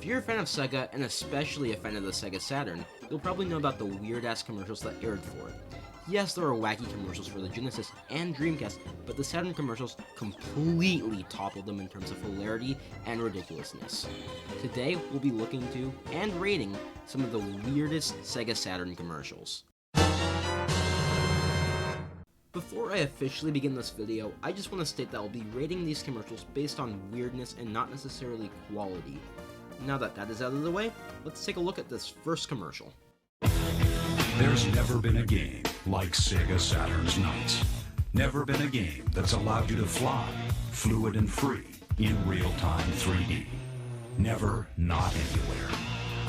you're a fan of Sega, and especially a fan of the Sega Saturn, you'll probably know about the weird-ass commercials that aired for it. Yes, there are wacky commercials for the Genesis and Dreamcast, but the Saturn commercials completely toppled them in terms of hilarity and ridiculousness. Today, we'll be looking to, and rating, some of the weirdest Sega Saturn commercials. Before I officially begin this video, I just want to state that I'll be rating these commercials based on weirdness and not necessarily quality. Now that that is out of the way, let's take a look at this first commercial. There's never been a game like Sega Saturn's Knights. Never been a game that's allowed you to fly, fluid and free, in real-time 3D. Never, not anywhere.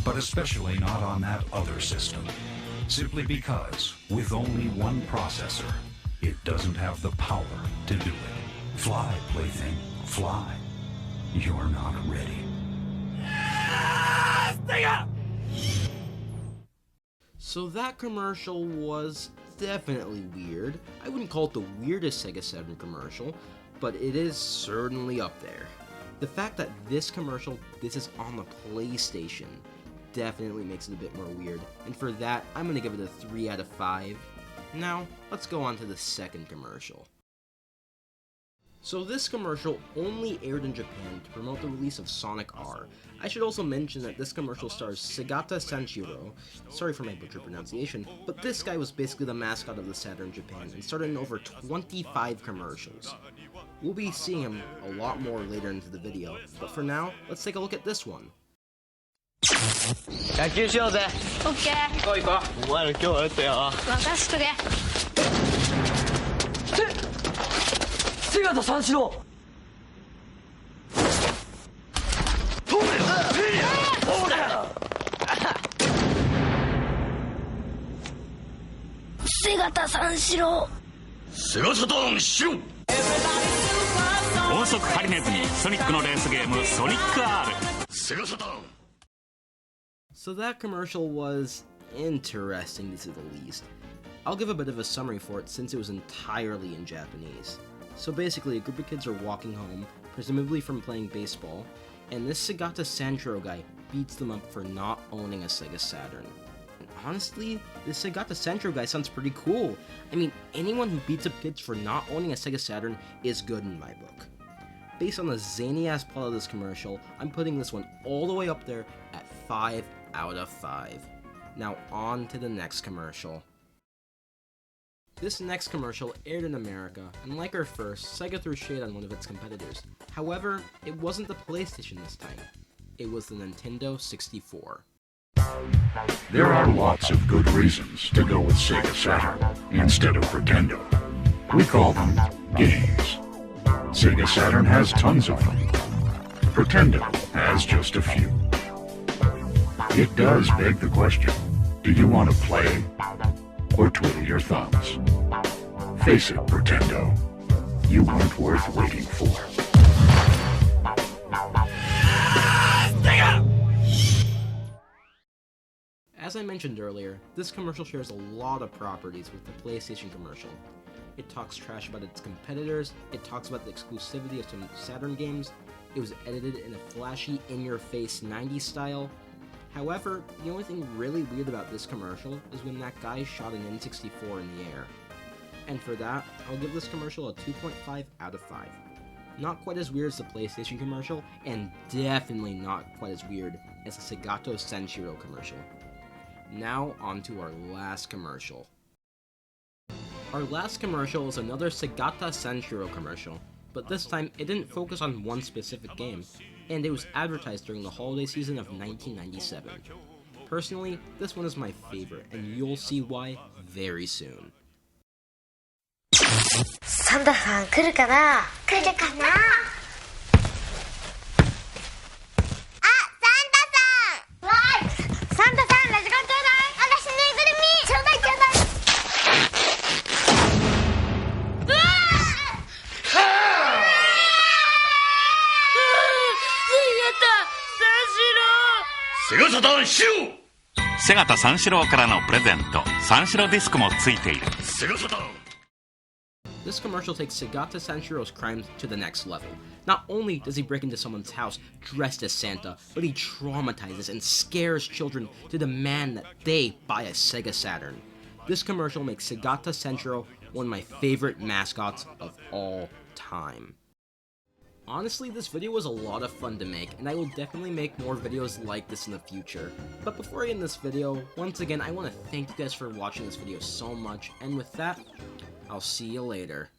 But especially not on that other system. Simply because, with only one processor, it doesn't have the power to do it. Fly, plaything, fly. You're not ready. So that commercial was definitely weird. I wouldn't call it the weirdest Sega Saturn commercial, but it is certainly up there. The fact that this is on the PlayStation, definitely makes it a bit more weird, and for that, I'm gonna give it a 3 out of 5. Now, let's go on to the second commercial. So this commercial only aired in Japan to promote the release of Sonic R. I should also mention that this commercial stars Segata Sanshiro, sorry for my butchered pronunciation, but this guy was basically the mascot of the Saturn Japan and started in over 25 commercials. We'll be seeing him a lot more later into the video, but for now, let's take a look at this one. 野球しようぜ。オッケー。行こう行こう。お前ら今日はやったよ。任しとけ。セガタ三四郎。通れ。通れ。セガタ三四郎。セガサターンしろ。音速ハリネズミソニックのレースゲームソニック R。セガサターン。So that commercial was interesting to say the least. I'll give a bit of a summary for it since it was entirely in Japanese. So basically, a group of kids are walking home, presumably from playing baseball, and this Segata Sanshiro guy beats them up for not owning a Sega Saturn. And honestly, this Segata Sanshiro guy sounds pretty cool. I mean, anyone who beats up kids for not owning a Sega Saturn is good in my book. Based on the zany-ass plot of this commercial, I'm putting this one all the way up there at 5 out of 5. Now on to the next commercial. This next commercial aired in America, and like our first, Sega threw shade on one of its competitors. However, it wasn't the PlayStation this time. It was the Nintendo 64. There are lots of good reasons to go with Sega Saturn instead of Pretendo. We call them games. Sega Saturn has tons of them. Pretendo has just a few. It does beg the question, do you want to play or twiddle your thumbs? Face it, Pretendo, you weren't worth waiting for. As I mentioned earlier, this commercial shares a lot of properties with the PlayStation commercial. It talks trash about its competitors, it talks about the exclusivity of some Saturn games, it was edited in a flashy, in-your-face 90s style. However, the only thing really weird about this commercial is when that guy shot an N64 in the air. And for that, I'll give this commercial a 2.5 out of 5. Not quite as weird as the PlayStation commercial, and definitely not quite as weird as the Segata Sanshiro commercial. Now on to our last commercial. Our last commercial is another Segata Sanshiro commercial, but this time it didn't focus on one specific game, and it was advertised during the holiday season of 1997. Personally, this one is my favorite, and you'll see why very soon. サンタさん来るかな？来るかな？あ、サンタさん！わーい！サンタさん、ラジコンちょうだい！私のぬいぐるみ！ちょうだいちょうだい！うわー！セガタ！三四郎！セガサターンしろ。セガタ三四郎からのプレゼント、三四郎ディスクもついている。セガサターン。 This commercial takes Segata Sanshiro's crimes to the next level. Not only does he break into someone's house dressed as Santa, but he traumatizes and scares children to demand that they buy a Sega Saturn. This commercial makes Segata Sanshiro one of my favorite mascots of all time. Honestly, this video was a lot of fun to make, and I will definitely make more videos like this in the future. But before I end this video, once again, I want to thank you guys for watching this video so much, and with that, I'll see you later.